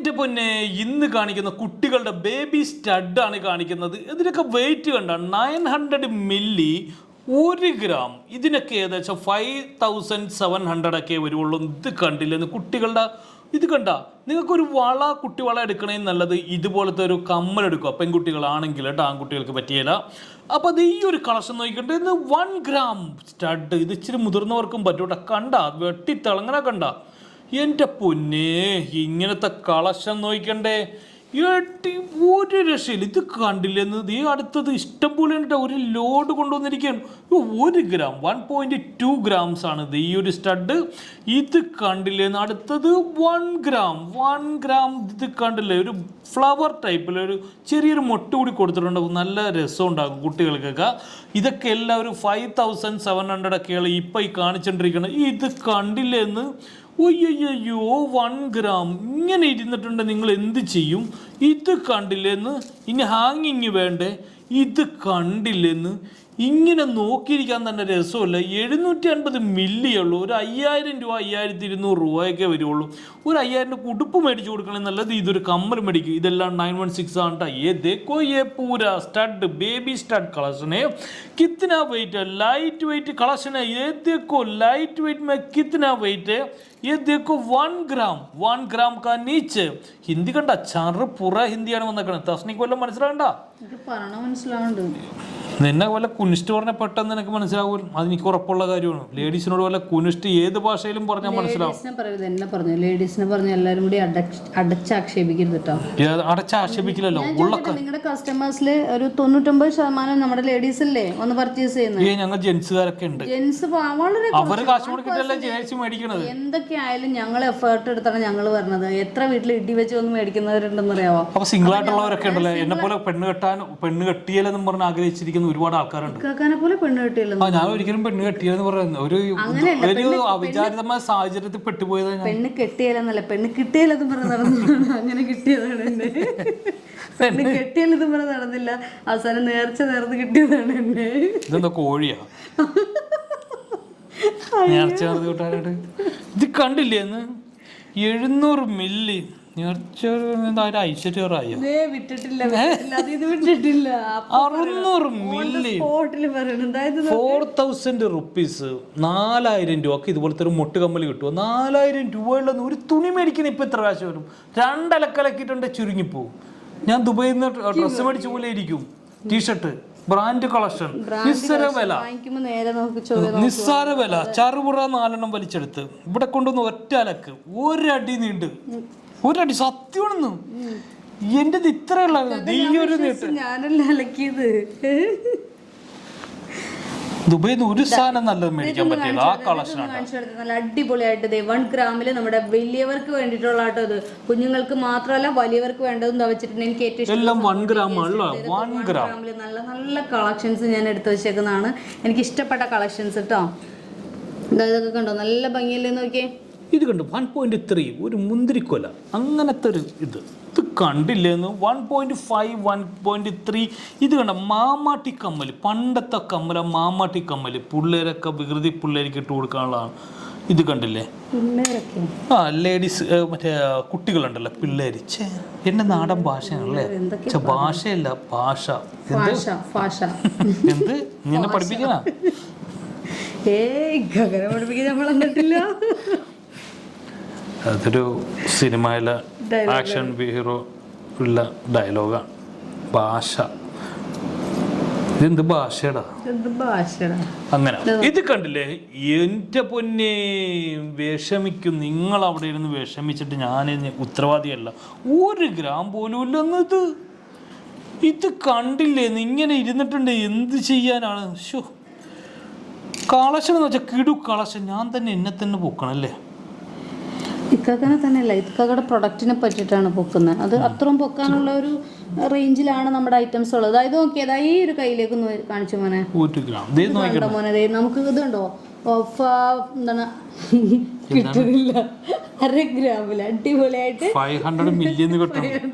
എൻ്റെ പൊന്നെ ഇന്ന് കാണിക്കുന്ന കുട്ടികളുടെ ബേബി സ്റ്റഡാണ് കാണിക്കുന്നത്. ഇതിനൊക്കെ വെയിറ്റ് കണ്ട 900 മില്ലി 1 ഗ്രാം. ഇതിനൊക്കെ ഏകദേശം 5700 ഒക്കെ വരുള്ളൂ. ഇത് കണ്ടില്ലെന്ന് കുട്ടികളുടെ ഇത് കണ്ട. നിങ്ങൾക്കൊരു കുട്ടി വള എടുക്കണേ നല്ലത് ഇതുപോലത്തെ ഒരു കമ്മൽ എടുക്കുക, പെൺകുട്ടികളാണെങ്കിൽ കേട്ടോ, ആൺകുട്ടികൾക്ക് പറ്റിയില്ല. അപ്പോൾ അത് ഈ ഒരു കളക്ഷൻ നോക്കിയിട്ട് ഇത് 1 ഗ്രാം സ്റ്റഡ്. ഇത് ഇച്ചിരി മുതിർന്നവർക്കും പറ്റും കേട്ടോ. കണ്ട വെട്ടിത്തിളങ്ങനെ കണ്ട. എൻ്റെ പൊന്നെ ഇങ്ങനത്തെ കളക്ഷൻ നോക്കണ്ടേ, ഒരു രക്ഷയില്ല. ഇത് കണ്ടില്ലെന്ന് ഈ അടുത്തത് ഇഷ്ടം പോലെ ഉണ്ട്. ഒരു ലോഡ് കൊണ്ടുവന്നിരിക്കുകയാണ്. 1 ഗ്രാം 1.2 ഗ്രാംസ് ആണ് ഇത് ഈ ഒരു സ്റ്റഡ്. ഇത് കണ്ടില്ലെന്ന് അടുത്തത് 1 ഗ്രാം. ഇത് കണ്ടില്ലേ, ഒരു ഫ്ലവർ ടൈപ്പിൽ ഒരു ചെറിയൊരു മൊട്ട് കൂടി കൊടുത്തിട്ടുണ്ടാകും. നല്ല രസം ഉണ്ടാകും കുട്ടികൾക്കൊക്കെ. ഇതൊക്കെ എല്ലാവരും 5700 ഒക്കെയാണ് ഇപ്പം ഈ കാണിച്ചുകൊണ്ടിരിക്കുന്നത്. ഇത് കണ്ടില്ലെന്ന്. ഒയ്യോ 1 ഗ്രാം ഇങ്ങനെ ഇരുന്നിട്ടുണ്ട്. നിങ്ങൾ എന്ത് ചെയ്യും? ഇത് കണ്ടില്ലെന്ന്. ഇനി ഹാങ്ങിങ് വേണ്ടേ? ഇത് കണ്ടില്ലെന്ന്. ഇങ്ങനെ നോക്കിയിരിക്കാൻ തന്നെ രസമല്ല. 750 മില്ലിയേ ഉള്ളൂ. ഒരു 5000 രൂപ 5200 രൂപയൊക്കെ വരുള്ളൂ. ഒരു 5000 ഉടുപ്പ് മേടിച്ച് കൊടുക്കണേ നല്ലത് ഇതൊരു കമ്മൽ മേടിക്കും. ഇതെല്ലാം 916 ആണ്. देखो ये पूरा स्टड बेबी स्टड कलेक्शन है. कितना वेट है? लाइट वेट कलेक्शन है. ये देखो लाइट वेट में कितना वेट है. ये देखो 1 ग्राम का नीचे. ഹിന്ദി കണ്ട ചാറ് പുറ ഹിന്ദിയാണ് വന്നേക്കണത്. തസ്നിക്ക് വല്ലതും മനസ്സിലാകണ്ട? നിന്നെ വല്ല കുനിസ്റ്റ് പറഞ്ഞാൽ പെട്ടെന്ന് നിനക്ക് മനസ്സിലാവും. അത് എനിക്ക് ഉറപ്പുള്ള കാര്യമാണ്. ലേഡീസിനോട് വല്ല കുനിസ്റ്റ് ഏത് ഭാഷയിലും പറഞ്ഞാൽ മനസ്സിലാവും. ലേഡീസിനെ പറഞ്ഞു എല്ലാവരും കൂടി അടച്ചാക്ഷേപിക്കരുത് കേട്ടോ. അടച്ചാക്ഷേപിക്കില്ലല്ലോ. നിങ്ങളുടെ കസ്റ്റമേഴ്സിൽ ഒരു 99% നമ്മുടെ ലേഡീസ് അല്ലേ ഒന്ന് പർച്ചേസ് ചെയ്യുന്നത്. ഞങ്ങൾ ജെൻസുകാരൊക്കെ ഉണ്ട്. ജെൻസ് വളരെ അവര് കാശ് കൊടുത്തിട്ടല്ലേ ജേഴ്സി മേടിക്കണത്. എന്തൊക്കെ ആയാലും ഞങ്ങൾ എഫേർട്ട് എടുത്താണ് ഞങ്ങൾ പറഞ്ഞത്. എത്ര വീട്ടിൽ ഇടി വെച്ച് ഒന്ന് മേടിക്കുന്നവരുണ്ടെന്ന് അറിയാമോ? അപ്പൊ സിംഗിൾ ആയിട്ടുള്ളവരൊക്കെ ഉണ്ടല്ലോ. എന്നെ പോലെ പെണ്ണ് കെട്ടിയാലെന്നും പറഞ്ഞ് ആഗ്രഹിച്ചിരിക്കുന്ന ഒരുപാട് ആൾക്കാരുണ്ട്. ഞാൻ ഒരിക്കലും പെണ്ണ് കെട്ടിയെന്ന് പറയുന്നത് ഒരു അവിചാരിതമായ സാഹചര്യത്തിൽ പെട്ടുപോയതാണ്. പെണ്ണ് കെട്ടിയാലെന്നല്ല, പെണ്ണ് കിട്ടിയാലെന്ന് പറഞ്ഞ് നടന്നു. അങ്ങനെ കിട്ടിയതാണ് എന്നെ. പെണ്ണ് കെട്ടിയാലെന്ന് പറഞ്ഞ് നടന്നില്ല, അവസാനം നേർന്ന് കിട്ടിയതാണ് എന്നെ. ഇതെന്താ കോഴിയാ? നേർച്ച നേർന്ന് കിട്ടാനായിട്ട് ഇത് കണ്ടില്ലേ എന്ന് 700 മില്ലി ഐശ്വര്യ 600 മില്ലി 4000 റുപ്പീസ്. 4000 രൂപക്ക് ഇതുപോലത്തെ ഒരു മൊട്ട് കമ്മൽ കിട്ടുമോ? 4000 രൂപയുള്ള ഒരു തുണി മേടിക്കണ ഇപ്പൊ എത്ര കാശ് വരും? 2 അലക്കലക്കിട്ടുണ്ട് ചുരുങ്ങിപ്പോവും. ഞാൻ ദുബൈയിൽ നിന്ന് ഡ്രസ്സ് മേടിച്ച പോലെ ഇരിക്കും. ടീഷർട്ട് ബ്രാൻഡ് കളക്ഷൻ നിസ്സാര വില. ചറുപുറ 4 എണ്ണം വലിച്ചെടുത്ത് ഇവിടെ കൊണ്ടുവന്ന് ഒറ്റ അലക്ക് 1 അടി നീണ്ട്. 1 അടി സത്യമാണെന്ന്. എന്റെ ഇത്രയുള്ള ഞാനല്ലേ അലക്കിയത്. ദുബൈയിൽ ഒരു സാധനം നല്ലത് മേടിക്കാൻ പറ്റില്ല. ആ കളക്ഷനാണ് നല്ല അടിപൊളിയായിട്ട് 1 ഗ്രാമില് നമ്മുടെ വലിയവർക്ക് വേണ്ടിയിട്ടുള്ള ആട്ടോ. ഇത് കുഞ്ഞുങ്ങൾക്ക് മാത്രമല്ല വലിയവർക്ക് വേണ്ടതും വെച്ചിട്ടുണ്ട്. എനിക്ക് ഏറ്റവും എല്ലാം 1 ഗ്രാം നല്ല നല്ല കളക്ഷൻസ് ഞാൻ എടുത്തു വെച്ചേക്കുന്നതാണ്. എനിക്ക് ഇഷ്ടപ്പെട്ട കളക്ഷൻസ് കേട്ടോ. ഇതൊക്കെ കണ്ടോ, നല്ല ഭംഗിയല്ലേ നോക്കിയേ. ഇത് കണ്ടു 1.3 ഒരു മുന്തിരിക്കൊല അങ്ങനത്തെ ഒരു ഇത് കണ്ടില്ലേന്ന്. 1.5 1.3 ഇത് കണ്ട മാമാട്ടി കമ്മൽ. പണ്ടത്തെ കമ്മല മാമാട്ടി കമ്മൽ. പിള്ളേരൊക്കെ വികൃതി പിള്ളേർക്ക് ഇട്ട് കൊടുക്കാനുള്ളതാണ്. ഇത് കണ്ടില്ലേ? ലേഡീസ് മറ്റേ കുട്ടികളുണ്ടല്ലോ പിള്ളേര്. എന്റെ നാടൻ ഭാഷയാണല്ലേ. ഭാഷയല്ല ഭാഷ. എന്ത് ഇങ്ങനെ പഠിപ്പിക്കണ? അതൊരു സിനിമയിലെ ആക്ഷൻ ഹീറോ ഉള്ള ഡയലോഗാണ്. ഭാഷ. ഇതെന്ത് ഭാഷയുടെ അങ്ങനെ. ഇത് കണ്ടില്ലേ? എൻ്റെ പൊന്നെ വിഷമിക്കും. നിങ്ങൾ അവിടെ ഇരുന്ന് വിഷമിച്ചിട്ട് ഞാൻ ഉത്തരവാദിയല്ല. 1 ഗ്രാം പോലും ഇല്ലെന്നത്. ഇത് കണ്ടില്ലേ? ഇങ്ങനെ ഇരുന്നിട്ടുണ്ട്. എന്ത് ചെയ്യാനാണ്? ഷോ കളക്ഷൻ എന്ന് വെച്ചാൽ കിടു കളക്ഷൻ. ഞാൻ തന്നെ എന്നെ തന്നെ പൊക്കണല്ലേ. ഇക്കാക്കനെ തന്നെയല്ല, ഇക്കാക്കയുടെ പ്രൊഡക്റ്റിനെ പറ്റിയിട്ടാണ് പൊക്കുന്നത്. അത് അത്രയും പൊക്കാനുള്ള ഒരു റേഞ്ചിലാണ് നമ്മുടെ ഐറ്റംസ് ഉള്ളത്. അതായത് നോക്കിയതാ ഈ ഒരു കയ്യിലേക്ക് കാണിച്ചു മോനെ. മോനെ നമുക്ക് ഇതുണ്ടോ, എന്താണ് കിട്ടുന്നില്ല. 1/2 ഗ്രാമിൽ അടിപൊളിയായിട്ട് 500 മില്യൺ കിട്ടും.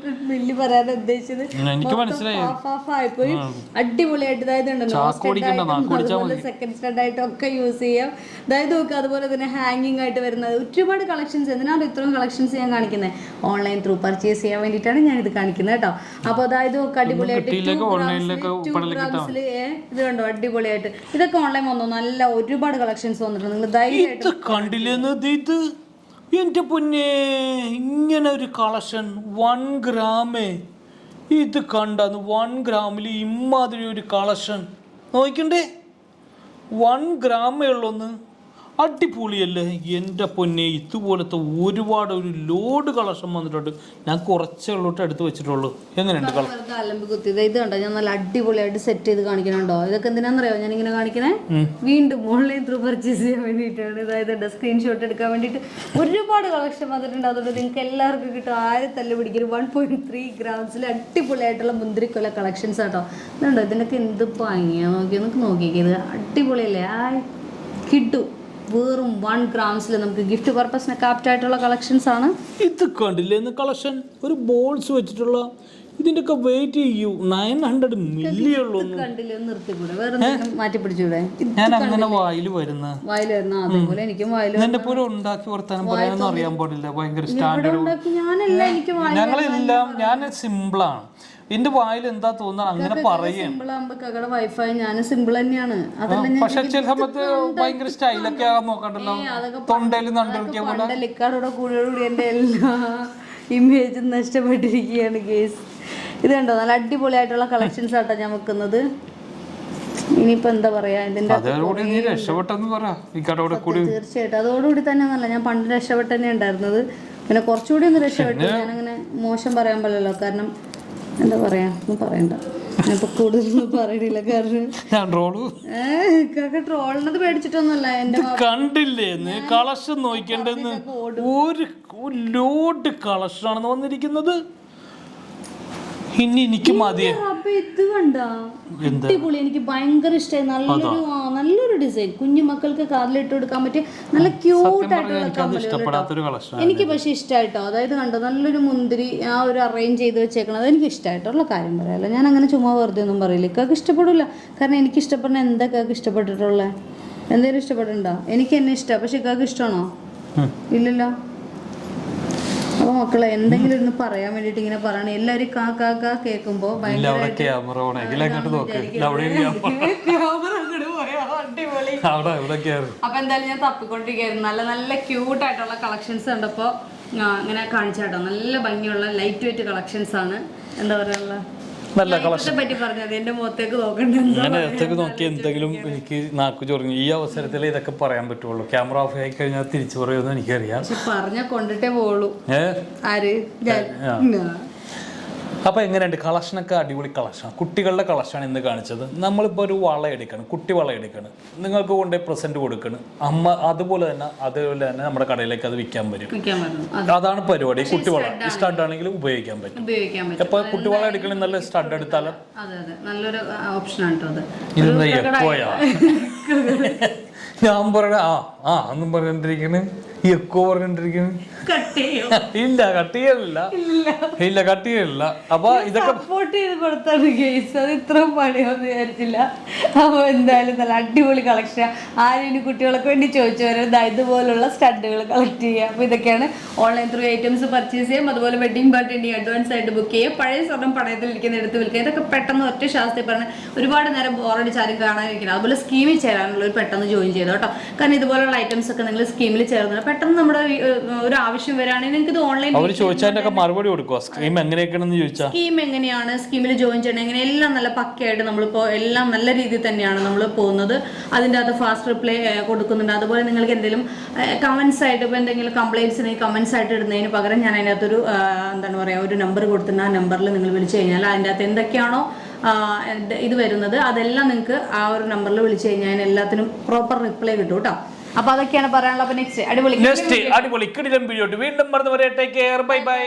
മില്ലി പറയാൻ ഉദ്ദേശിച്ചത് എനിക്ക് മനസ്സിലായി. ആയിപ്പോയി. അടിപൊളിയായിട്ട് അതുപോലെ സെക്കൻഡ് സ്റ്റഡ് ആയിട്ടും ഒക്കെ യൂസ് ചെയ്യാം. അതായത് നോക്കുക, അതുപോലെ തന്നെ ഹാങ്ങിങ് ആയിട്ട് വരുന്നത് ഒരുപാട് കളക്ഷൻസ്. എന്തിനാണ് ഇത്രയും കളക്ഷൻസ് ഞാൻ കാണിക്കുന്നത്? ഓൺലൈൻ ത്രൂ പർച്ചേസ് ചെയ്യാൻ വേണ്ടിയിട്ടാണ് ഞാൻ ഇത് കാണിക്കുന്നത് കേട്ടോ. അപ്പോൾ അതായത് നോക്കുക, അടിപൊളിയായിട്ട് 2 ഗ്രാംസിൽ ഇത് കണ്ടോ, അടിപൊളിയായിട്ട്. ഇതൊക്കെ ഓൺലൈൻ വന്നു, നല്ല ഒരുപാട് കളക്ഷൻസ് വന്നിട്ടുണ്ട്. നിങ്ങൾ ധൈര്യമായിട്ട് കണ്ടില്ലെന്നത് ഇത് എൻ്റെ പൊന്നെ, ഇങ്ങനെ ഒരു കളക്ഷൻ 1 ഗ്രാമേ. ഇത് കണ്ടാന്ന് 1 ഗ്രാമിൽ ഇമ്മാതിരി ഒരു കളക്ഷൻ നോക്കണ്ടേ. 1 ഗ്രാമേ ഉള്ളൊന്ന്. അടിപൊളിയല്ലേ എൻ്റെ പൊന്നെ. ഇതുപോലത്തെ ഒരുപാട് ഒരു ലോഡ് കളക്ഷൻ വന്നിട്ടുണ്ട്. ഞാൻ കുറച്ചേ ഉള്ളോട്ട് എടുത്ത് വെച്ചിട്ടുള്ളൂ. എങ്ങനെയുണ്ട് കളക്ഷൻ? അലമ്പ് കുത്തിയത് ഇത് കണ്ടോ, ഞാൻ നല്ല അടിപൊളിയായിട്ട് സെറ്റ് ചെയ്ത് കാണിക്കണുണ്ടോ. ഇതൊക്കെ എന്തിനാണെന്നറിയോ ഞാൻ ഇങ്ങനെ കാണിക്കണേ? വീണ്ടും ഓൺലൈൻ ത്രൂ പർച്ചേസ് ചെയ്യാൻ വേണ്ടിയിട്ടാണ്. അതായത് സ്ക്രീൻഷോട്ട് എടുക്കാൻ വേണ്ടിയിട്ട് ഒരുപാട് കളക്ഷൻ വന്നിട്ടുണ്ട്. അതുകൊണ്ട് നിങ്ങൾക്ക് എല്ലാവർക്കും കിട്ടും. ആരും തല്ല് പിടിക്കരുത്. 1.3 ഗ്രാംസിൽ അടിപൊളിയായിട്ടുള്ള മുന്തിരിക്കൊല കളക്ഷൻസ് ആട്ടോ. ഇതുണ്ടോ, ഇതിനൊക്കെ എന്ത് ഭംഗിയാ. നോക്കിയത് അടിപൊളിയല്ലേ. കിട്ടും. വെറും 1 ഗ്രാംസിൽ നമുക്ക് ഗിഫ്റ്റ് പർപ്പസിനൊക്കെ ആപ്റ്റ് ആയിട്ടുള്ള കളക്ഷൻസ് ആണ്. ഇത് കണ്ടില്ലേ കളക്ഷൻ? ഒരു ബോൾസ് വെച്ചിട്ടുള്ള ഇതിന്റെ ഒക്കെ വെയിറ്റ് 900 മില്ലി ഉള്ളൂ. കണ്ടില്ലേ, നിർത്തിക്കൂടെ? വേറെ മാറ്റി പിടിച്ചൂടെ? ഞാൻ അങ്ങനെ വായിൽ വരുന്ന അതേപോലെ എനിക്കും എന്റെ പോലെ ഉണ്ടാക്കി വർത്താനം പറയാനൊന്നും അറിയാൻ പാടില്ല. ഭയങ്കര സ്റ്റാൻഡേർഡ്. ഞങ്ങളെല്ലാം ഞാൻ സിമ്പിളാണ്. എന്റെ വായിൽ എന്താ തോന്നുന്നത് അങ്ങനെ പറയുക. വൈഫൈ ഞാൻ സിമ്പിൾ തന്നെയാണ്. പക്ഷെ ചില സമയത്ത് ഭയങ്കര സ്റ്റൈലൊക്കെ ആകാൻ നോക്കണ്ടല്ലോ. തൊണ്ടയിൽ നണ്ടൊഴിക്കാൻ പോലെ ലിക്കാടോടെ കൂടി എന്റെ എല്ലാ ഇമേജും നഷ്ടപ്പെട്ടിരിക്കുകയാണ് ഗേസ്. ഇത് കണ്ടോ, നല്ല അടിപൊളിയായിട്ടുള്ള കളക്ഷൻസ് ആട്ടോ ഞാൻ വെക്കുന്നത്. ഇനിയിപ്പോ എന്താ പറയാ, ഇതിന്റെ തീർച്ചയായിട്ടും അതോടുകൂടി തന്നെ നല്ല ഞാൻ പണ്ട് രക്ഷപ്പെട്ട തന്നെ ഉണ്ടായിരുന്നത്. പിന്നെ കുറച്ചുകൂടി ഒന്ന് രക്ഷപ്പെട്ടു. ഞാനങ്ങനെ മോശം പറയാൻ പാടില്ലല്ലോ. കാരണം എന്താ പറയാ, ഒന്നും പറയണ്ട. ഞാനിപ്പോ കൂടുതലൊന്നും പറയണില്ല. കാരണം ട്രോളിനത് പേടിച്ചിട്ടൊന്നുമല്ല. എന്റെ കണ്ടില്ലേ കളക്ഷൻ നോക്കേണ്ടെന്ന്. ഒരു ലോഡ് കളക്ഷൻ ആണെന്ന് വന്നിരിക്കുന്നത്. ഇനി എനിക്ക് മതിയെ. ഇത് കണ്ടാ അടിപൊളി. എനിക്ക് ഭയങ്കര ഇഷ്ടമായി. നല്ലൊരു ഡിസൈൻ. കുഞ്ഞു മക്കൾക്ക് കാറിലിട്ട് കൊടുക്കാൻ പറ്റിയ നല്ല ക്യൂട്ട് ആയിട്ടുള്ള കമ്മലുകൾ. എനിക്ക് പക്ഷെ ഇഷ്ടമായിട്ടോ. അതായത് കണ്ടോ, നല്ലൊരു മുന്തിരി ആ ഒരു അറേഞ്ച് ചെയ്ത് വെച്ചേക്കണത് എനിക്ക് ഇഷ്ടമായിട്ടുള്ള കാര്യം പറയാമല്ലോ. ഞാൻ അങ്ങനെ ചുമ്മാ വെറുതെ ഒന്നും പറയില്ല. ഇക്കാക്ക് ഇഷ്ടപ്പെടില്ല. കാരണം എനിക്ക് ഇഷ്ടപ്പെടുന്ന എന്താ കാക്ക് ഇഷ്ടപ്പെട്ടിട്ടുള്ളത്? എന്തെങ്കിലും ഇഷ്ടപ്പെട്ടിട്ടുണ്ടോ? എനിക്ക് എന്നെ ഇഷ്ടമാണ്. പക്ഷെ ഇക്കാക്ക് ഇഷ്ടമാണോ? ഇല്ലല്ലോ. അപ്പൊ മക്കളെ എന്തെങ്കിലും ഒന്ന് പറയാൻ വേണ്ടിട്ട് ഇങ്ങനെ പറയണേ. എല്ലാവരും കാ കേൾക്കുമ്പോ അപ്പൊ എന്തായാലും ഞാൻ തപ്പിക്കൊണ്ടിരിക്കുകയായിരുന്നു. നല്ല നല്ല ക്യൂട്ട് ആയിട്ടുള്ള കളക്ഷൻസ് കണ്ടപ്പോ ഇങ്ങനെ കാണിച്ചാട്ടോ. നല്ല ഭംഗിയുള്ള ലൈറ്റ് വെയിറ്റ് കളക്ഷൻസ് ആണ്. എന്താ പറയാനുള്ള നല്ല കളക്ഷൻ പറ്റി പറഞ്ഞത്. എന്റെ മുഖത്തേക്ക് നോക്കണ്ട. അങ്ങനെ അടുത്തേക്ക് നോക്കി എന്തെങ്കിലും എനിക്ക് നാക്കു ചൊറിഞ്ഞു. ഈ അവസരത്തിൽ ഇതൊക്കെ പറയാൻ പറ്റുള്ളൂ. ക്യാമറ ഓഫ് ആയി കഴിഞ്ഞാൽ തിരിച്ചു പറയുമെന്ന് എനിക്കറിയാം. പറഞ്ഞ കൊണ്ടിട്ടേ പോളൂ. ആര്? അപ്പോൾ എങ്ങനെയുണ്ട് കളക്ഷനൊക്കെ? അടിപൊളി കളക്ഷനാണ്. കുട്ടികളുടെ കളക്ഷനാണ് ഇന്ന് കാണിച്ചത്. നമ്മളിപ്പോൾ ഒരു വള എടുക്കണം, കുട്ടി വള എടുക്കണം, നിങ്ങൾക്ക് കൊണ്ടുപോയി പ്രസന്റ് കൊടുക്കണം. അതുപോലെ തന്നെ നമ്മുടെ കടയിലേക്ക് അത് വിൽക്കാൻ വരും. അതാണ് പരിപാടി. കുട്ടിവള സ്റ്റഡ് ആണെങ്കിലും ഉപയോഗിക്കാൻ പറ്റും. അപ്പോൾ കുട്ടിവള എടുക്കണേ നല്ല സ്റ്റഡ് എടുത്താലും നല്ലൊരു ഓപ്ഷനാണ്. ഇതൊന്നും എക്കോയാ ഞാൻ പറയണ ഒന്നും പറഞ്ഞിരിക്കണ്. എക്കോ പറഞ്ഞിരിക്കണ്. ഇല്ല കട്ട് ചെയ്യലില്ല. അപ്പൊ ഇതൊക്കെ സപ്പോർട്ട് ചെയ്ത് കൊടുത്താണ് ഗെയ്സ്. അത് ഇത്ര പണിയൊന്നും വിചാരിച്ചില്ല. അപ്പൊ എന്തായാലും നല്ല അടിപൊളി കളക്ഷൻ. ആരും കുട്ടികൾക്ക് വേണ്ടി ചോദിച്ചു വരും ഇതുപോലുള്ള സ്റ്റഡുകൾ കളക്ട് ചെയ്യുക. അപ്പൊ ഇതൊക്കെയാണ് ഓൺലൈൻ ത്രൂ ഐറ്റംസ് പർച്ചേസ് ചെയ്യാം. അതുപോലെ വെഡിങ് പാർട്ടി ഉണ്ടെങ്കിൽ അഡ്വാൻസ് ആയിട്ട് ബുക്ക് ചെയ്യുക. പഴയ സ്വർണ്ണം പണയത്തിലിരിക്കുന്ന എടുത്ത് വിൽക്കുക. ഇതൊക്കെ പെട്ടെന്ന് ഒറ്റ ശാസ്ത്രീയ പറഞ്ഞ് ഒരുപാട് നേരം ബോറടിച്ചാലും കാണാനിരിക്കണം. അതുപോലെ സ്കീമിൽ ചേരാനുള്ളവർ പെട്ടെന്ന് ജോയിൻ ചെയ്തോ കേട്ടോ. കാരണം ഇതുപോലുള്ള ഐറ്റംസ് ഒക്കെ നിങ്ങൾ സ്കീമിൽ ചേർന്നത് പെട്ടെന്ന് നമ്മുടെ ഒരു ആവശ്യം വരാണെങ്കിൽ നിങ്ങൾക്ക് ഇത് ഓൺലൈൻ മറുപടി കൊടുക്കുക. സ്കീം എങ്ങനെയൊക്കെയാണെന്ന് ചോദിച്ചാൽ സ്കീം എങ്ങനെയാണ്, സ്കീമിൽ ജോയിൻ ചെയ്യണം, എങ്ങനെ എല്ലാം നല്ല പക്കയായിട്ട് നമ്മളിപ്പോൾ എല്ലാം നല്ല രീതിയിൽ തന്നെയാണ് നമ്മൾ പോകുന്നത്. അതിൻ്റെ അകത്ത് ഫാസ്റ്റ് റിപ്ലൈ കൊടുക്കുന്നുണ്ട്. അതുപോലെ നിങ്ങൾക്ക് എന്തെങ്കിലും കമൻസ് ആയിട്ട് ഇപ്പോൾ എന്തെങ്കിലും കംപ്ലയിൻസിന് കമൻസ് ആയിട്ട് ഇടുന്നതിന് പകരം ഞാൻ അതിനകത്തൊരു എന്താണ് പറയുക, ഒരു നമ്പർ കൊടുത്തിട്ട് ആ നമ്പറിൽ നിങ്ങൾ വിളിച്ചു കഴിഞ്ഞാൽ അതിൻ്റെ അകത്ത് എന്തൊക്കെയാണോ ഇത് വരുന്നത് അതെല്ലാം നിങ്ങൾക്ക് ആ ഒരു നമ്പറിൽ വിളിച്ചു കഴിഞ്ഞാൽ എല്ലാത്തിനും പ്രോപ്പർ റിപ്ലൈ കിട്ടും കേട്ടോ. അപ്പൊ അതൊക്കെയാണ് പറയാനുള്ളത്. അപ്പൊ നെക്സ്റ്റ് അടിപൊളി വീണ്ടും മറന്നു വരെ. Take care. Bye bye.